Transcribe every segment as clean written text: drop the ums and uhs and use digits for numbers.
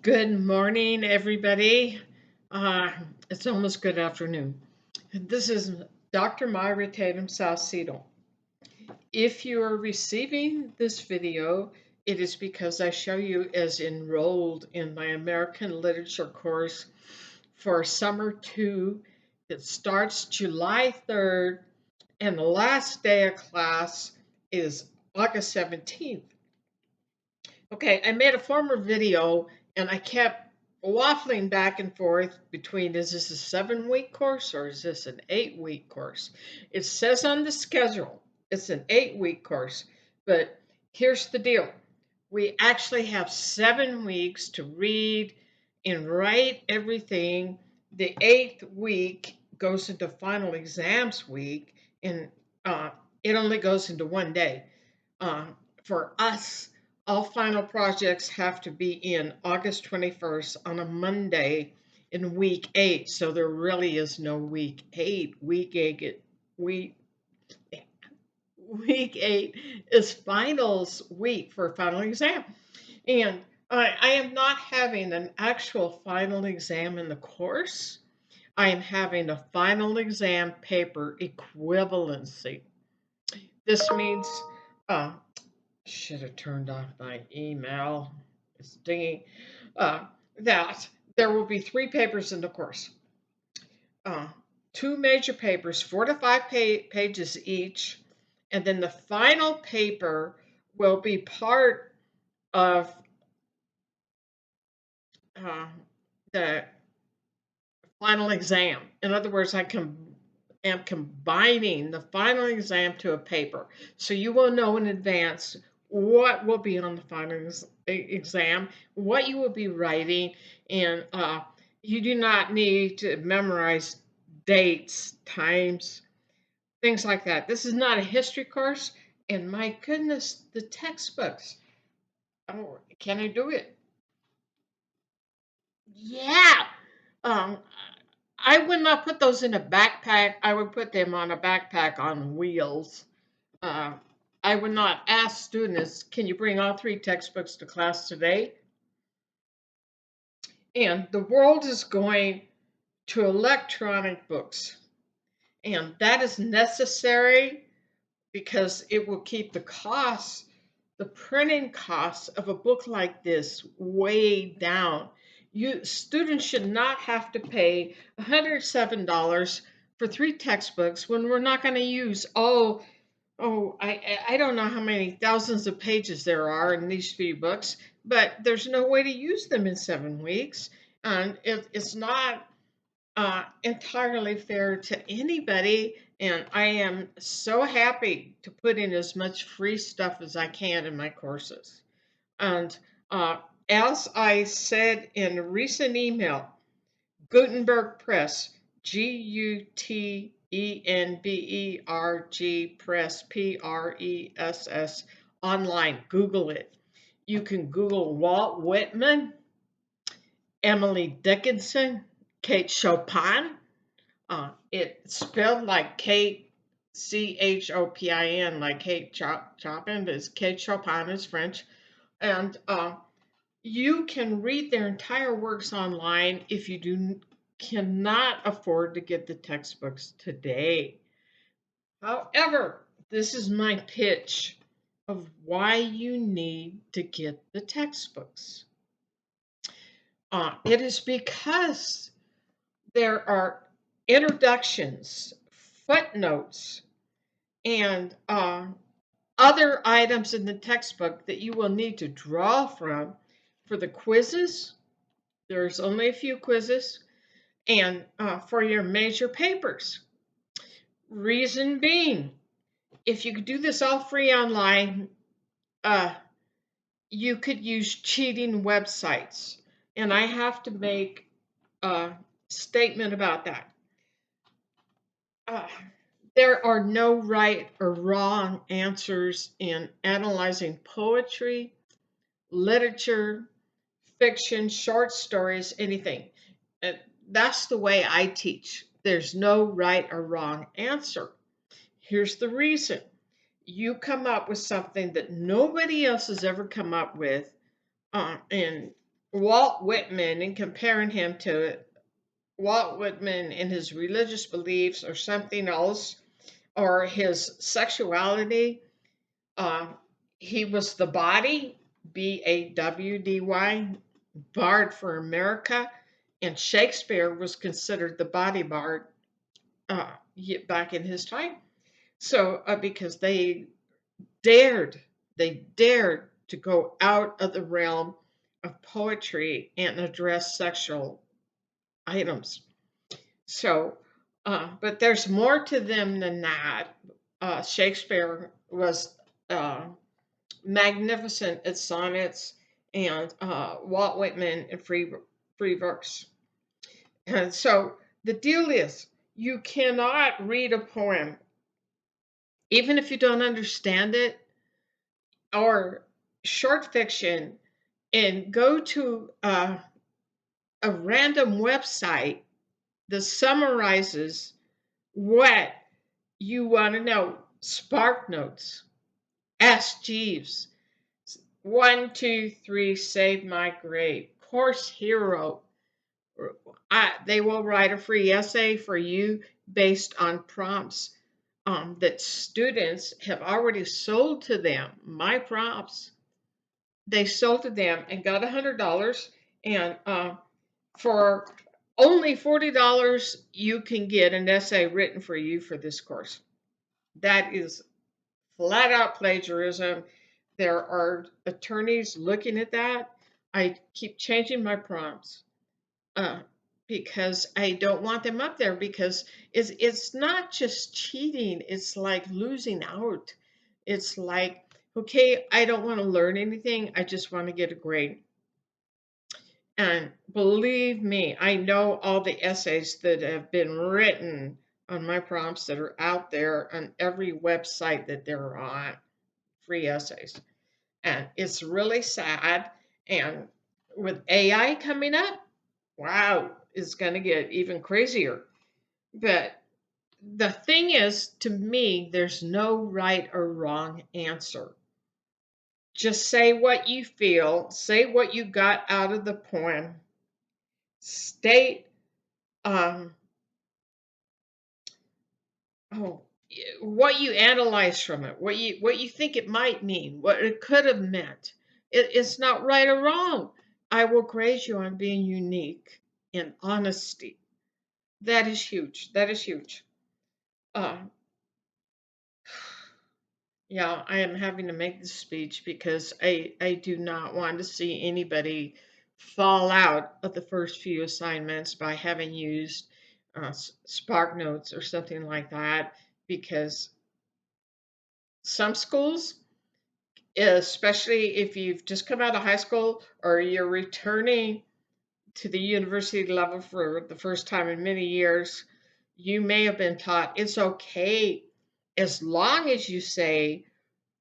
Good morning, everybody. Uh, it's almost good afternoon. This is Dr. Myra Tatum Saucedo. If you are receiving this video, it is because I show you as enrolled in my American Literature course for Summer 2. It starts July 3rd, and the last day of class is August 17th. Okay, I made a former video and I kept waffling back and forth between is this a 7 week course or is this an 8 week course? It says on the schedule it's an 8 week course, but here's the deal. We actually have 7 weeks to read and write everything. The 8th week goes into final exams week, and uh, it only goes into one day. Uh, for us, all final projects have to be in August 21st on a Monday in week 8. So there really is no week 8. Week, week 8 is finals week for a final exam. And I am not having an actual final exam in the course. I am having a final exam paper equivalency. This means uh, should have turned off my email. It's dinging. Uh, that there will be 3 papers in the course. Uh, 2 major papers, 4 to 5 pages each, and then the final paper will be part of uh, the final exam. In other words, am combining the final exam to a paper. So you will know in advance what will be on the final exam, what you will be writing, and you do not need to memorize dates, times, things like that. This is not a history course, and my goodness, the textbooks. Oh, can I do it? Yeah. Um, I would not put those in a backpack. I would put them on a backpack on wheels. Uh, I would not ask students, can you bring all 3 textbooks to class today? And the world is going to electronic books. And that is necessary because it will keep the printing costs of a book like this way down. Students should not have to pay $107 for 3 textbooks when we're not going to use I don't know how many thousands of pages there are in these 3 books, but there's no way to use them in 7 weeks, and it's not entirely fair to anybody. And I am so happy to put in as much free stuff as I can in my courses. And uh, as I said in a recent email, Gutenberg Press, Gutenberg Press, Press, online. Google it. You can Google Walt Whitman, Emily Dickinson, Kate Chopin. It's spelled like Kate, Chopin, like Kate Chopin, but it's Kate Chopin is French. And you can read their entire works online if you cannot afford to get the textbooks today. However, this is my pitch of why you need to get the textbooks. It is because there are introductions, footnotes, and other items in the textbook that you will need to draw from for the quizzes. There's only a few quizzes, and for your major papers. Reason being, if you could do this all free online, you could use cheating websites. And I have to make a statement about that. Uh, there are no right or wrong answers in analyzing poetry, literature, fiction, short stories, anything. That's the way I teach. There's no right or wrong answer. Here's the reason. You come up with something that nobody else has ever come up with, and Walt Whitman and comparing him to Walt Whitman and his religious beliefs or something else, or his sexuality. Uh, he was the body, Bawdy, bard for America, and Shakespeare was considered the body bard uh, back in his time. So, because dared, they dared to go out of the realm of poetry and address sexual items. So, but there's more to them than that. Shakespeare was uh, magnificent at sonnets, and Walt Whitman in free verse. And so the deal is, you cannot read a poem, even if you don't understand it, or short fiction, and go to a random website that summarizes what you want to know. Spark Notes, Ask Jeeves, 1, 2, 3, Save My Grade, Course Hero. They will write a free essay for you based on prompts that students have already sold to them. My prompts, they sold to them and got $100, and for only $40, you can get an essay written for you for this course. That is flat out plagiarism. There are attorneys looking at that. I keep changing my prompts uh, because I don't want them up there, because it's not just cheating. It's like losing out. It's like, okay, I don't want to learn anything. I just want to get a grade. And believe me, I know all the essays that have been written on my prompts that are out there on every website that they're on, free essays. And it's really sad. And with AI coming up, wow, it's going to get even crazier. But the thing is, to me, there's no right or wrong answer. Just say what you feel, say what you got out of the poem, state um, oh, what you analyze from it, what you think it might mean, what it could have meant. It's not right or wrong. I will grade you on being unique and honesty. That is huge. That is huge. Uh, yeah, I am having to make this speech because I do not want to see anybody fall out of the first few assignments by having used Spark Notes or something like that, because some schools, especially if you've just come out of high school or you're returning to the university level for the first time in many years, you may have been taught it's okay as long as you say,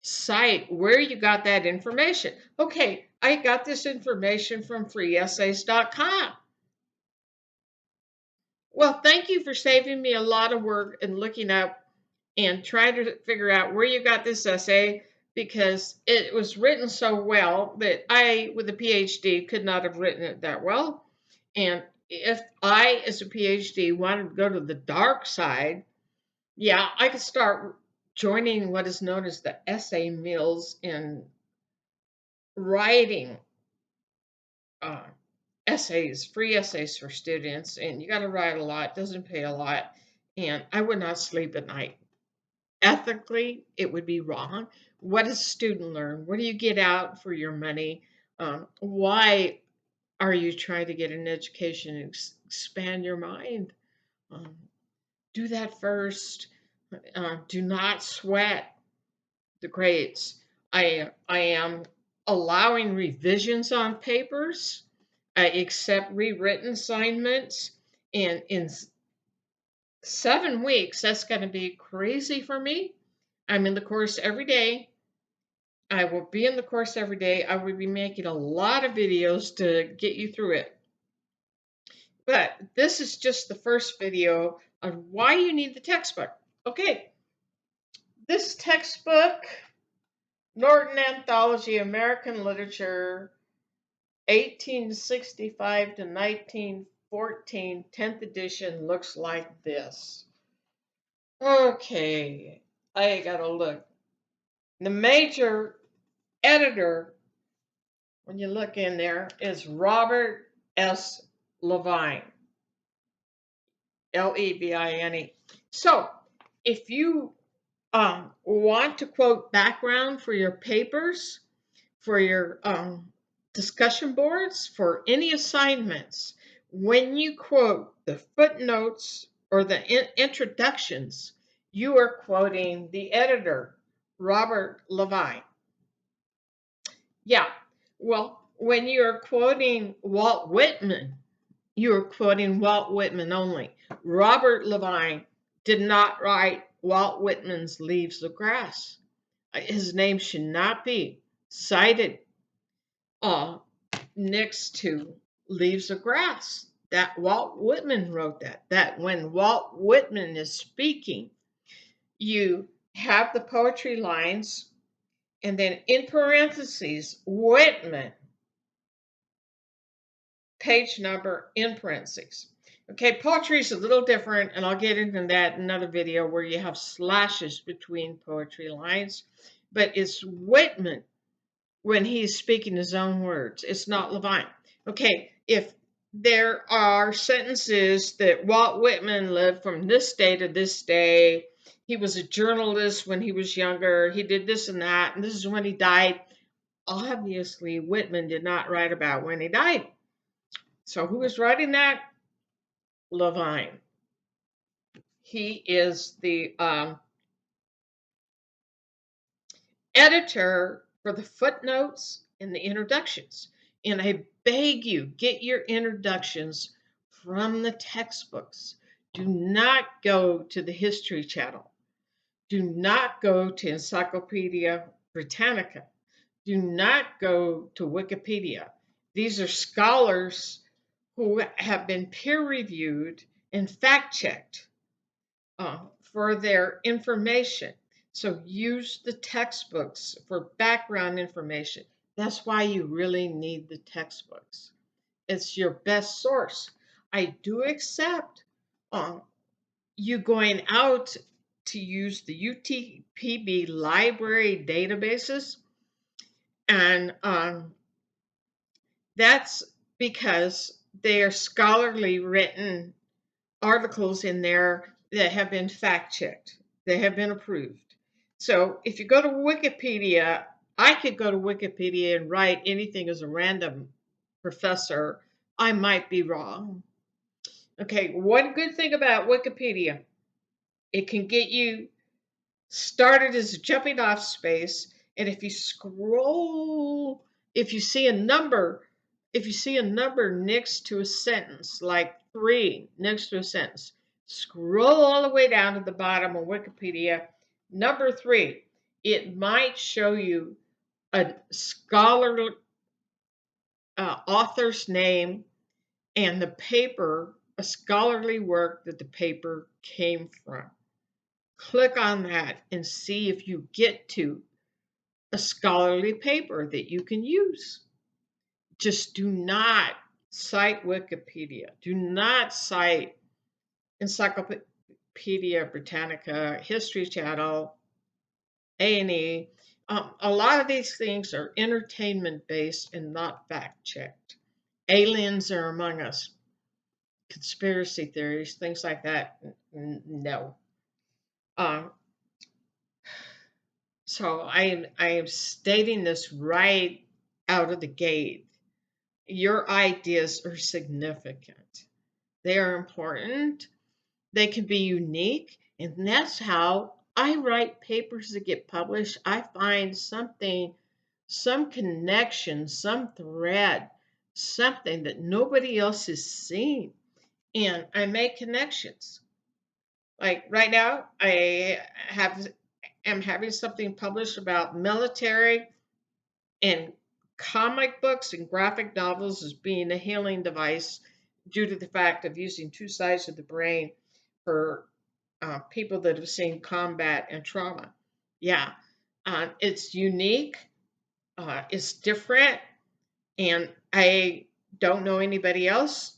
cite where you got that information. Okay, I got this information from freeessays.com. Well, thank you for saving me a lot of work and looking up and trying to figure out where you got this essay, because it was written so well that I, with a PhD, could not have written it that well. And if I, as a PhD, wanted to go to the dark side, yeah, I could start joining what is known as the essay mills and writing uh, essays, free essays for students. And you got to write a lot, doesn't pay a lot. And I would not sleep at night. Ethically, it would be wrong. What does a student learn? What do you get out for your money? Why are you trying to get an education and expand your mind? Um, do that first. Do not sweat the grades. I am allowing revisions on papers. I accept rewritten assignments, and in 7 weeks, that's going to be crazy for me. I'm in the course every day. I will be in the course every day. I will be making a lot of videos to get you through it. But this is just the first video on why you need the textbook. Okay, this textbook, Norton Anthology American Literature, 1865 to 1914, 10th edition looks like this. Okay, I gotta look. The major editor, when you look in there, is Robert S. Levine, Levine. So, if you want to quote background for your papers, for your discussion boards, for any assignments, when you quote the footnotes or the introductions, you are quoting the editor, Robert Levine. Yeah, well, when you're quoting Walt Whitman, you're quoting Walt Whitman only. Robert Levine did not write Walt Whitman's Leaves of Grass. His name should not be cited uh, next to Leaves of Grass. That Walt Whitman wrote that. That when Walt Whitman is speaking, you have the poetry lines and then in parentheses, Whitman, page number in parentheses. Okay, poetry is a little different, and I'll get into that in another video where you have slashes between poetry lines, but it's Whitman when he's speaking his own words. It's not Levine. Okay, if there are sentences that Walt Whitman lived from this day to this day, he was a journalist when he was younger, he did this and that, and this is when he died. Obviously, Whitman did not write about when he died. So who is writing that? Levine. He is the editor for the footnotes and the introductions. And I beg you, get your introductions from the textbooks. Do not go to the History Channel. Do not go to Encyclopedia Britannica. Do not go to Wikipedia. These are scholars who have been peer reviewed and fact checked for their information. So use the textbooks for background information. That's why you really need the textbooks. It's your best source. I do accept you going out to use the UTPB library databases, and that's because they are scholarly written articles in there that have been fact checked, they have been approved. So if you go to Wikipedia, I could go to Wikipedia and write anything as a random professor. I might be wrong. Okay, one good thing about Wikipedia, it can get you started as a jumping off space. And if you scroll, if you see a number, if you see a number next to a sentence, like 3 next to a sentence, scroll all the way down to the bottom of Wikipedia, number 3. It might show you a scholar author's name and the paper, a scholarly work that the paper came from. Click on that and see if you get to a scholarly paper that you can use. Just do not cite Wikipedia. Do not cite Encyclopedia Britannica, History Channel, A&E. A lot of these things are entertainment based and not fact checked. Aliens are among us. Conspiracy theories, things like that. No. So I am stating this right out of the gate. Your ideas are significant. They are important. They can be unique. And that's how I write papers that get published. I find something, some connection, some thread, something that nobody else has seen. And I make connections. Like right now, am having something published about military and comic books and graphic novels as being a healing device due to the fact of using two sides of the brain for people that have seen combat and trauma. Yeah, it's unique, it's different, And I don't know anybody else.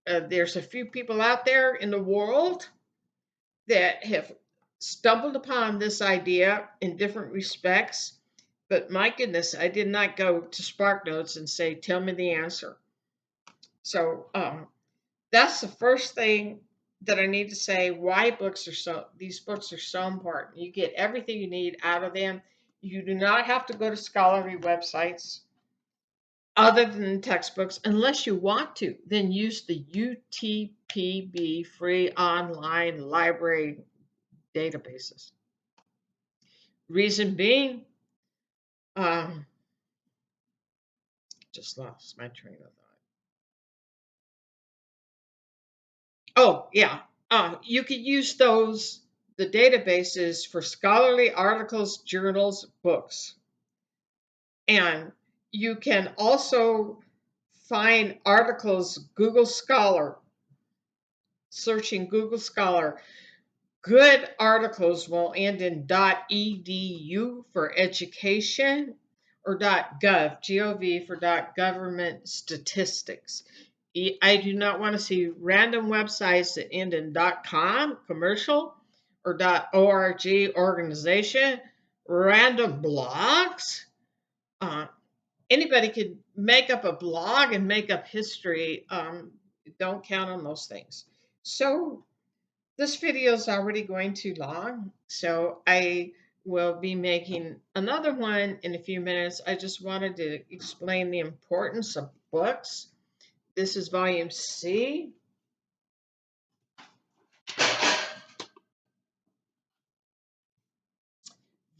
There's a few people out there in the world that have stumbled upon this idea in different respects. But my goodness, I did not go to SparkNotes and say, tell me the answer. So that's the first thing that I need to say, why these books are so important. You get everything you need out of them. You do not have to go to scholarly websites other than textbooks unless you want to. Then use the UTPB free online library databases. Reason being, um, just lost my train of thought. Oh, yeah. You could use the databases for scholarly articles, journals, books. And you can also find articles, Google Scholar, searching Google Scholar. Good articles will end in .edu for education or .gov, G-O-V for .government statistics. I do not want to see random websites that end in .com, commercial, or .org, organization, random blogs. Anybody could make up a blog and make up history. Don't count on those things. So this video is already going too long, so I will be making another one in a few minutes. I just wanted to explain the importance of books. This is volume C.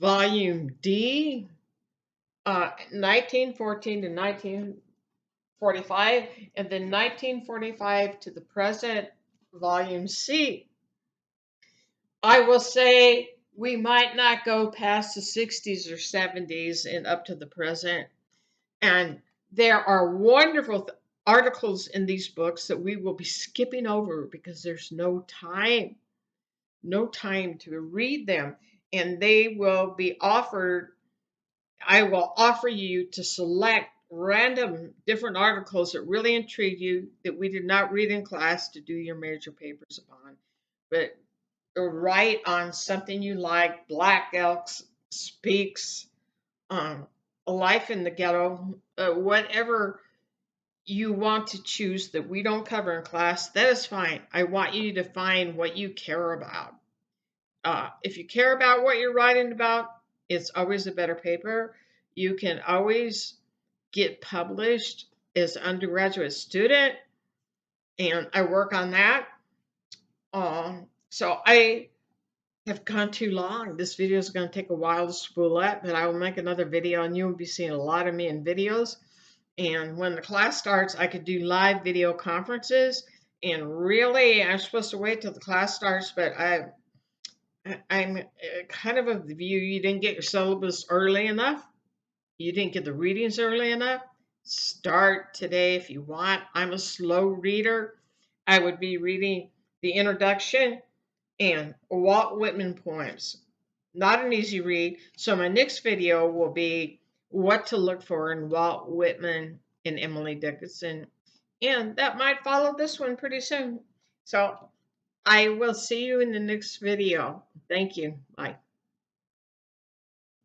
Volume D, 1914 to 1945, and then 1945 to the present, volume C. I will say we might not go past the 60s or 70s and up to the present. And there are wonderful articles in these books that we will be skipping over because there's no time to read them. And they will be offered, I will offer you to select random different articles that really intrigue you that we did not read in class to do your major papers upon. But write on something you like, Black Elks Speaks, A Life in the Ghetto, whatever you want to choose that we don't cover in class, that is fine. I want you to find what you care about. If you care about what you're writing about, it's always a better paper. You can always get published as an undergraduate student, and I work on that. So I have gone too long. This video is going to take a while to spool up, but I will make another video, and you will be seeing a lot of me in videos. And when the class starts, I could do live video conferences. And really, I'm supposed to wait till the class starts, but I'm kind of the view you didn't get your syllabus early enough. You didn't get the readings early enough. Start today if you want. I'm a slow reader. I would be reading the introduction and Walt Whitman poems. Not an easy read. So my next video will be what to look for in Walt Whitman and Emily Dickinson. And that might follow this one pretty soon. So I will see you in the next video. Thank you. Bye.